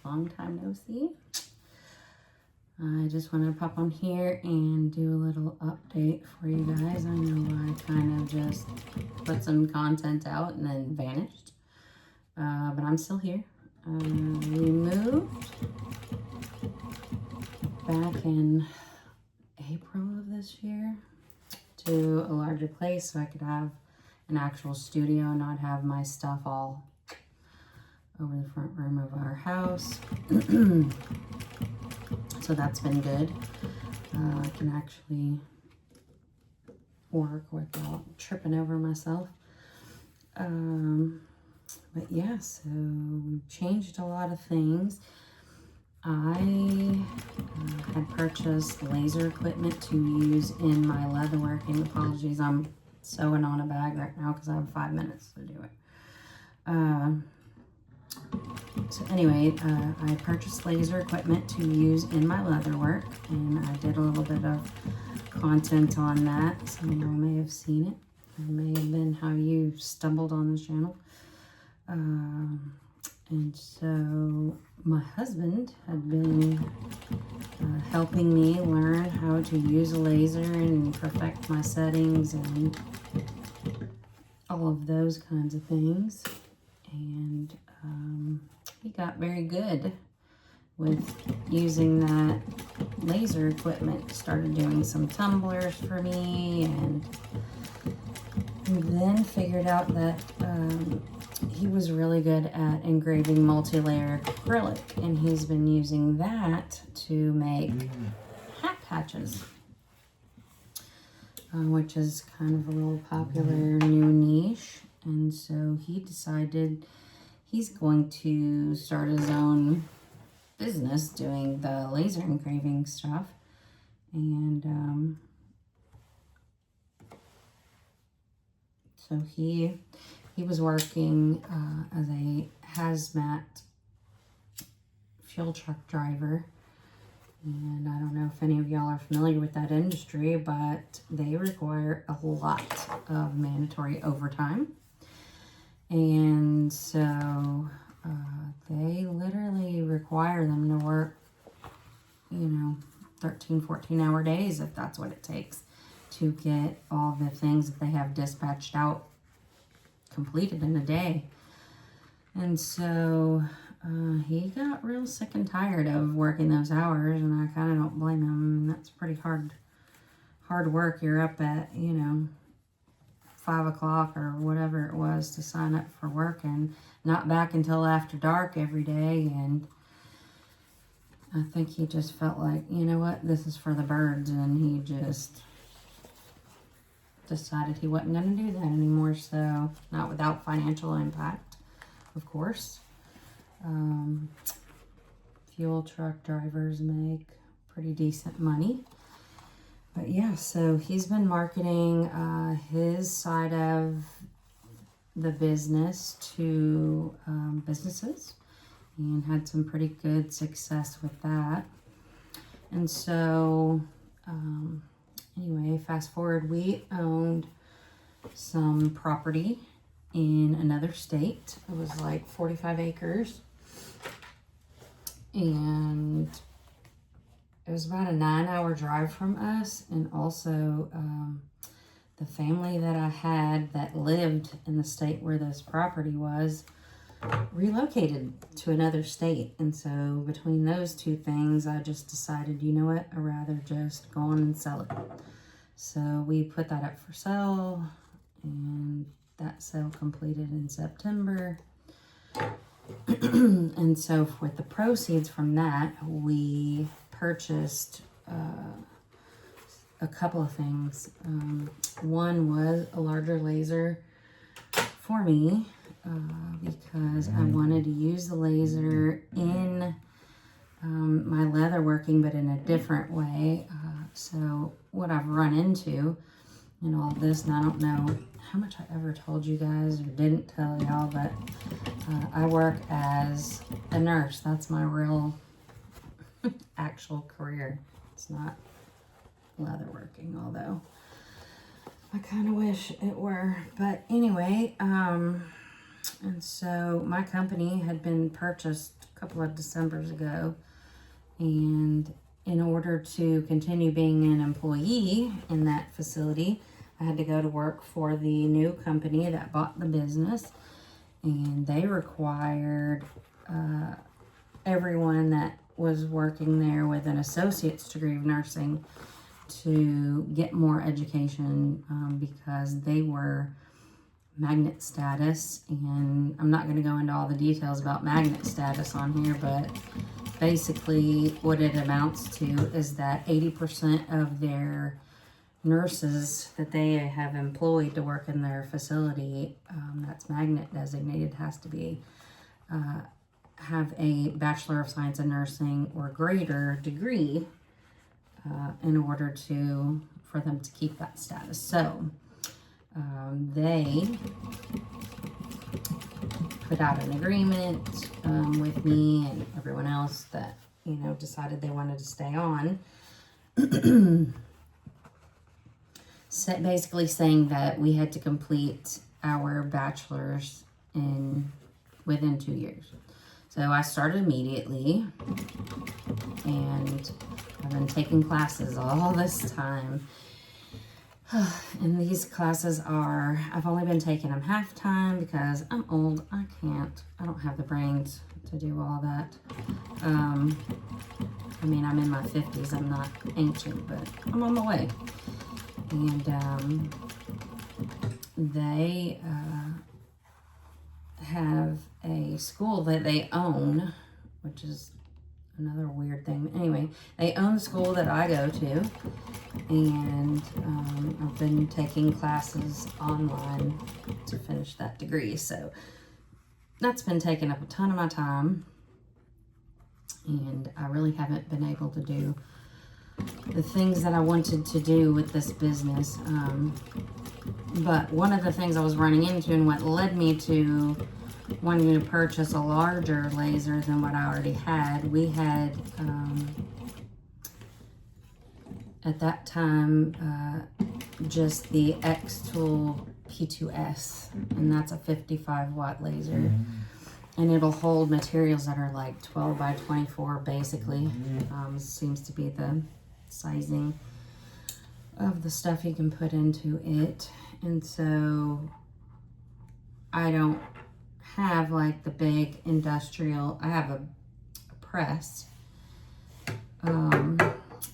long time no see. I just wanted to pop on here and do a little update for you guys. I know I kind of just put some content out and then vanished, but I'm still here. We moved back in April of this year to a larger place so I could have an actual studio, not have my stuff all over the front room of our house. So that's been good. I can actually work without tripping over myself. But yeah, so we've changed a lot of things. I had purchased laser equipment to use in my leatherworking. Apologies, I'm sewing on a bag right now because I have 5 minutes to do it. So anyway, I purchased laser equipment to use in my leatherwork, and I did a little bit of content on that. Some of you may have seen it. It may have been how you stumbled on this channel. And so my husband had been helping me learn how to use a laser and perfect my settings and all of those kinds of things. And he got very good with using that laser equipment. Started doing some tumblers for me, and then figured out that he was really good at engraving multi-layer acrylic, and he's been using that to make hat patches, which is kind of a little popular new niche. And so he decided he's going to start his own business doing the laser engraving stuff. And so he was working as a hazmat fuel truck driver. And I don't know if any of y'all are familiar with that industry, but they require a lot of mandatory overtime. And so they literally require them to work, 13, 14-hour days if that's what it takes to get all the things that they have dispatched out completed in a day. And so he got real sick and tired of working those hours, and I kind of don't blame him. I mean, that's pretty hard work. You're up at 5 o'clock or whatever it was to sign up for work, and not back until after dark every day. And I think he just felt like, you know what, this is for the birds, and he just decided he wasn't going to do that anymore. So not without financial impact, of course. Fuel truck drivers make pretty decent money. But yeah, so he's been marketing his side of the business to businesses, and had some pretty good success with that. And so anyway, fast forward, we owned some property in another state. It was like 45 acres. And it was about a 9-hour drive from us. And also the family that I had that lived in the state where this property was relocated to another state. And so between those two things, I just decided, you know what, I'd rather just go on and sell it. So we put that up for sale, and that sale completed in September. And so with the proceeds from that, we purchased a couple of things. One was a larger laser for me because I wanted to use the laser in my leatherworking, but in a different way. So what I've run into in all this, and I don't know how much I ever told you guys or didn't tell y'all, but I work as a nurse. That's my real actual career. It's not leatherworking, although I kind of wish it were. But anyway, And so my company had been purchased a couple of Decembers ago, and in order to continue being an employee in that facility, I had to go to work for the new company that bought the business, and they required everyone that was working there with an associate's degree of nursing to get more education because they were magnet status. And I'm not going to go into all the details about magnet status on here, but basically what it amounts to is that 80% of their nurses that they have employed to work in their facility that's magnet designated has to be have a Bachelor of Science in Nursing or greater degree in order for them to keep that status. So they put out an agreement with me and everyone else that, you know, decided they wanted to stay on. Basically saying that we had to complete our bachelor's within 2 years. So I started immediately, and I've been taking classes all this time. And these classes I've only been taking them half time because I'm old. I don't have the brains to do all that. I mean, I'm in my 50s. I'm not ancient, but I'm on the way. And they have a school that they own, which is another weird thing. Anyway, they own the school that I go to, and I've been taking classes online to finish that degree. So that's been taking up a ton of my time, and I really haven't been able to do the things that I wanted to do with this business. But one of the things I was running into and what led me to wanting to purchase a larger laser than what I already had, we had at that time just the X-Tool P2S, and that's a 55 watt laser. And it'll hold materials that are like 12 by 24 basically. Seems to be the sizing of the stuff you can put into it. And so I don't have like the big industrial, I have a press, a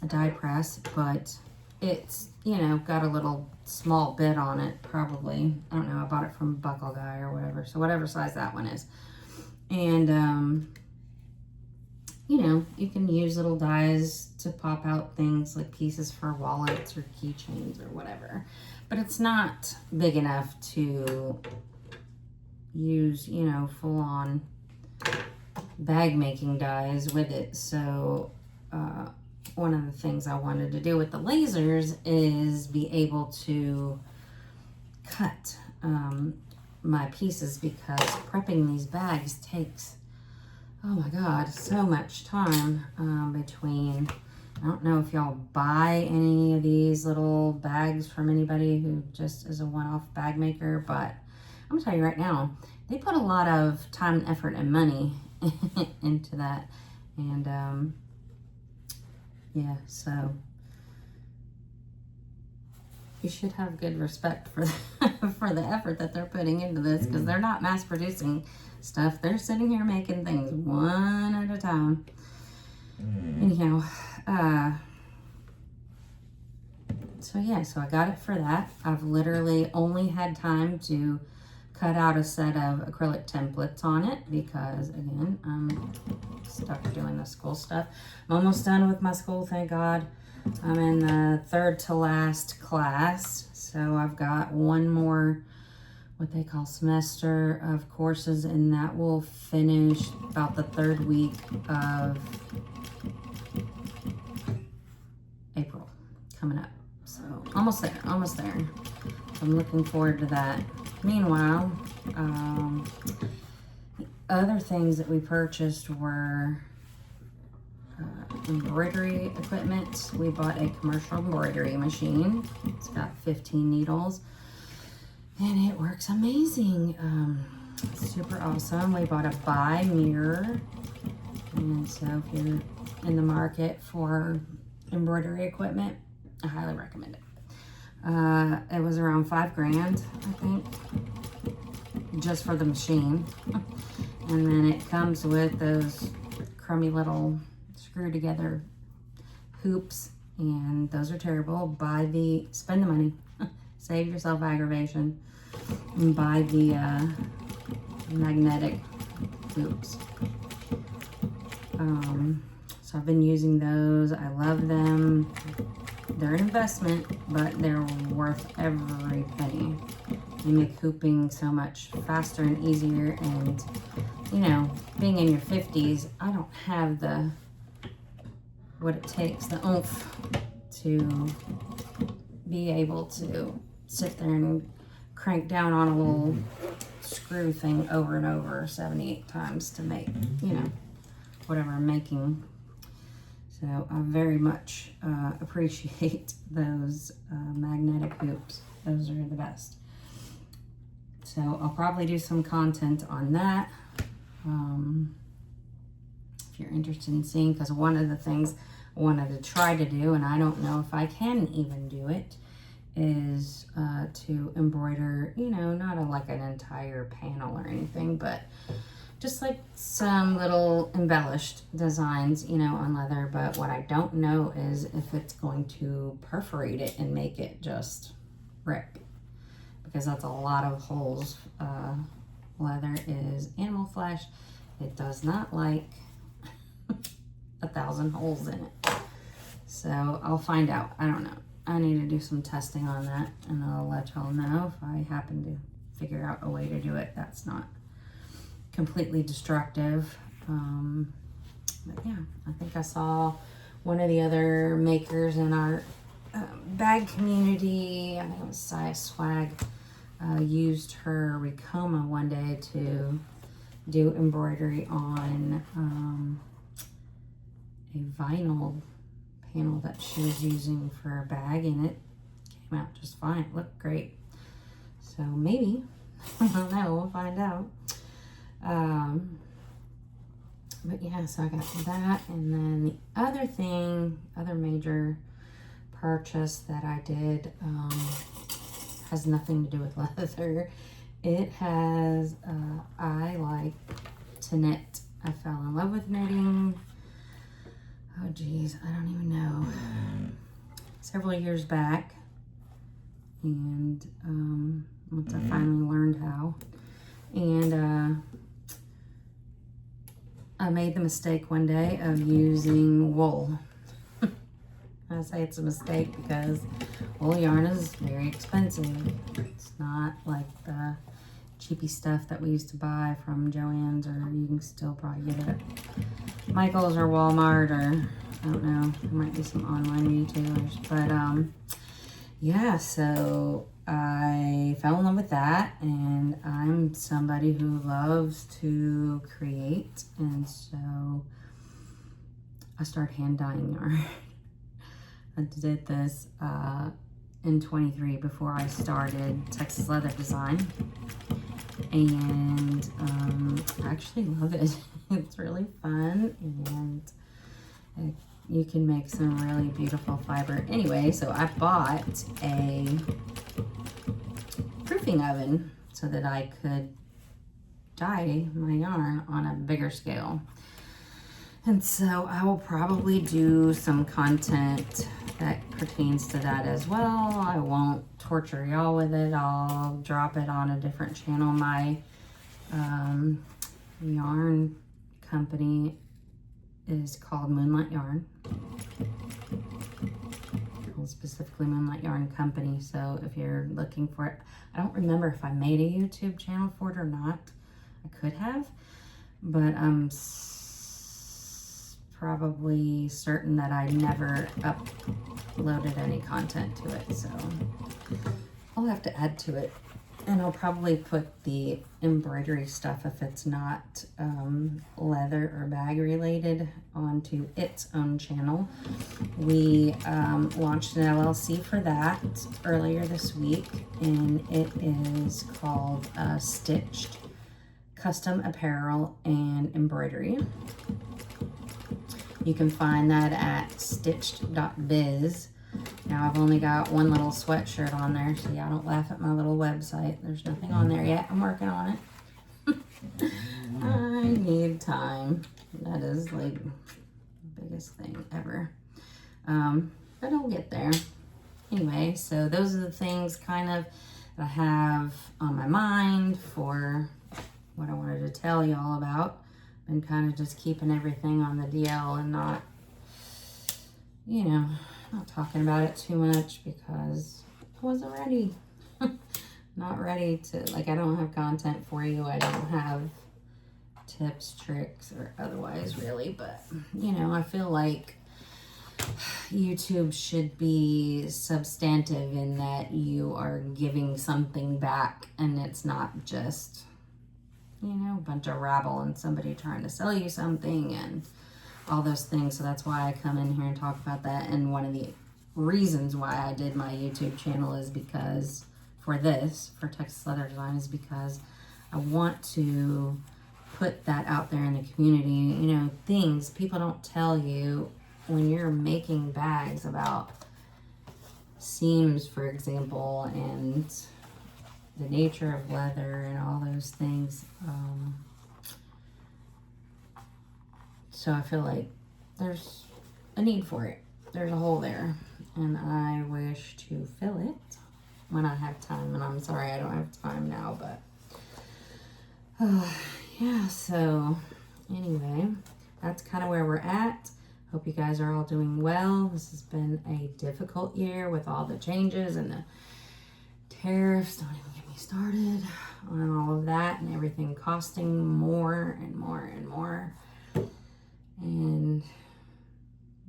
die press, but it's, you know, got a little small bit on it probably. I don't know, I bought it from Buckle Guy or whatever, so whatever size that one is. And you know, you can use little dies to pop out things like pieces for wallets or keychains or whatever, but it's not big enough to use, you know, full-on bag making dies with it. So one of the things I wanted to do with the lasers is be able to cut my pieces, because prepping these bags takes, oh my God, so much time between, I don't know if y'all buy any of these little bags from anybody who just is a one-off bag maker, but I'm gonna tell you right now, they put a lot of time and effort and money into that. And yeah, so you should have good respect for for the effort that they're putting into this, because they're not mass producing stuff. They're sitting here making things one at a time. Anyhow, so yeah, so I got it for that. I've literally only had time to cut out a set of acrylic templates on it because, again, I'm stuck doing the school stuff. I'm almost done with my school, thank God. I'm in the third to last class, so I've got one more, what they call semester of courses, and that will finish about the third week of April coming up. So almost there. I'm looking forward to that. Meanwhile, the other things that we purchased were embroidery equipment. We bought a commercial embroidery machine. It's got 15 needles and it works amazing. super awesome. We bought a buy mirror, and so if you're in the market for embroidery equipment, I highly recommend it. It was around $5,000, I think, just for the machine. And then it comes with those crummy little screw together hoops, and those are terrible. Spend the money, save yourself aggravation, and buy the magnetic hoops. So I've been using those. I love them. They're an investment, but they're worth every penny. They make hooping so much faster and easier, and you know, being in your 50s, I don't have what it takes, the oomph to be able to sit there and crank down on a little screw thing over and over 78 times to make, you know, whatever I'm making. So I very much appreciate those magnetic hoops. Those are the best. So I'll probably do some content on that. If you're interested in seeing, because one of the things I wanted to try to do, and I don't know if I can even do it, is to embroider, you know, not like an entire panel or anything, but just like some little embellished designs, you know, on leather. But what I don't know is if it's going to perforate it and make it just rip, because that's a lot of holes. Leather is animal flesh. It does not like 1,000 holes in it. So I'll find out. I don't know. I need to do some testing on that, and I'll let y'all know if I happen to figure out a way to do it that's not completely destructive. But yeah, I think I saw one of the other makers in our bag community, I think it was Saya Swag, used her Ricoma one day to do embroidery on a vinyl panel that she was using for a bag, and it came out just fine. It looked great. So maybe, I don't know, we'll find out. But yeah, so I got that, and then the other major purchase that I did has nothing to do with leather. It has, I like to knit. I fell in love with knitting. Oh geez, I don't even know. Several years back, and once I finally learned how, and I made the mistake one day of using wool. I say it's a mistake because wool yarn is very expensive. It's not like the cheapy stuff that we used to buy from Joann's, or you can still probably get it at Michael's or Walmart, or I don't know, there might be some online retailers. But yeah, so I fell in love with that, and I'm somebody who loves to create, and so I started hand dyeing yarn. I did this in 23 before I started Texas Leather Design, and I actually love it. It's really fun, and you can make some really beautiful fiber. Anyway, so I bought a proofing oven so that I could dye my yarn on a bigger scale. And so I will probably do some content that pertains to that as well. I won't torture y'all with it. I'll drop it on a different channel. My yarn company is called Moonlight Yarn. Specifically Moonlight Yarn Company. So if you're looking for it, I don't remember if I made a YouTube channel for it or not. I could have, but I'm probably certain that I never uploaded any content to it. So I'll have to add to it, and I'll probably put the embroidery stuff, if it's not leather or bag related, onto its own channel. We launched an LLC for that earlier this week, and it is called Stitched custom apparel and embroidery. You can find that at stitched.biz. Now I've only got one little sweatshirt on there, so yeah, don't laugh at my little website. There's nothing on there yet. I'm working on it. I need time. That is like the biggest thing ever. But I'll get there. Anyway, so those are the things kind of that I have on my mind for what I wanted to tell y'all about. Been kind of just keeping everything on the DL and not, you know, not talking about it too much because I wasn't ready. Not ready to, like, I don't have content for you. I don't have tips, tricks, or otherwise really, but, you know, I feel like YouTube should be substantive in that you are giving something back and it's not just, you know, a bunch of rabble and somebody trying to sell you something and all those things. So that's why I come in here and talk about that. And one of the reasons why I did my YouTube channel is because for Texas Leather Design, is because I want to put that out there in the community. You know, things people don't tell you when you're making bags about seams, for example, and the nature of leather and all those things. So I feel like there's a need for it. There's a hole there, and I wish to fill it when I have time. And I'm sorry I don't have time now, but yeah. So anyway, that's kind of where we're at. Hope you guys are all doing well. This has been a difficult year with all the changes and the tariffs. Don't even get me started on all of that, and everything costing more and more and more. And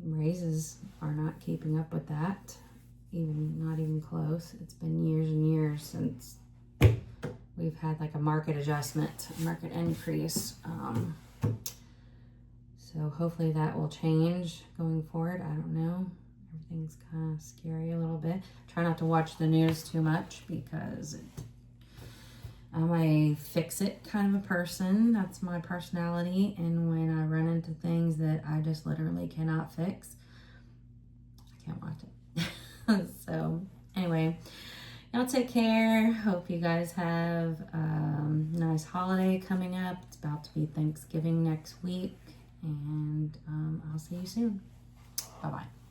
raises are not keeping up with that. Not even close. It's been years and years since we've had like a market adjustment, a market increase. So hopefully that will change going forward. I don't know. Everything's kind of scary a little bit. Try not to watch the news too much because I'm a fix-it kind of a person. That's my personality. And when I run into things that I just literally cannot fix, I can't watch it. So anyway, y'all take care. Hope you guys have a nice holiday coming up. It's about to be Thanksgiving next week. And I'll see you soon. Bye-bye.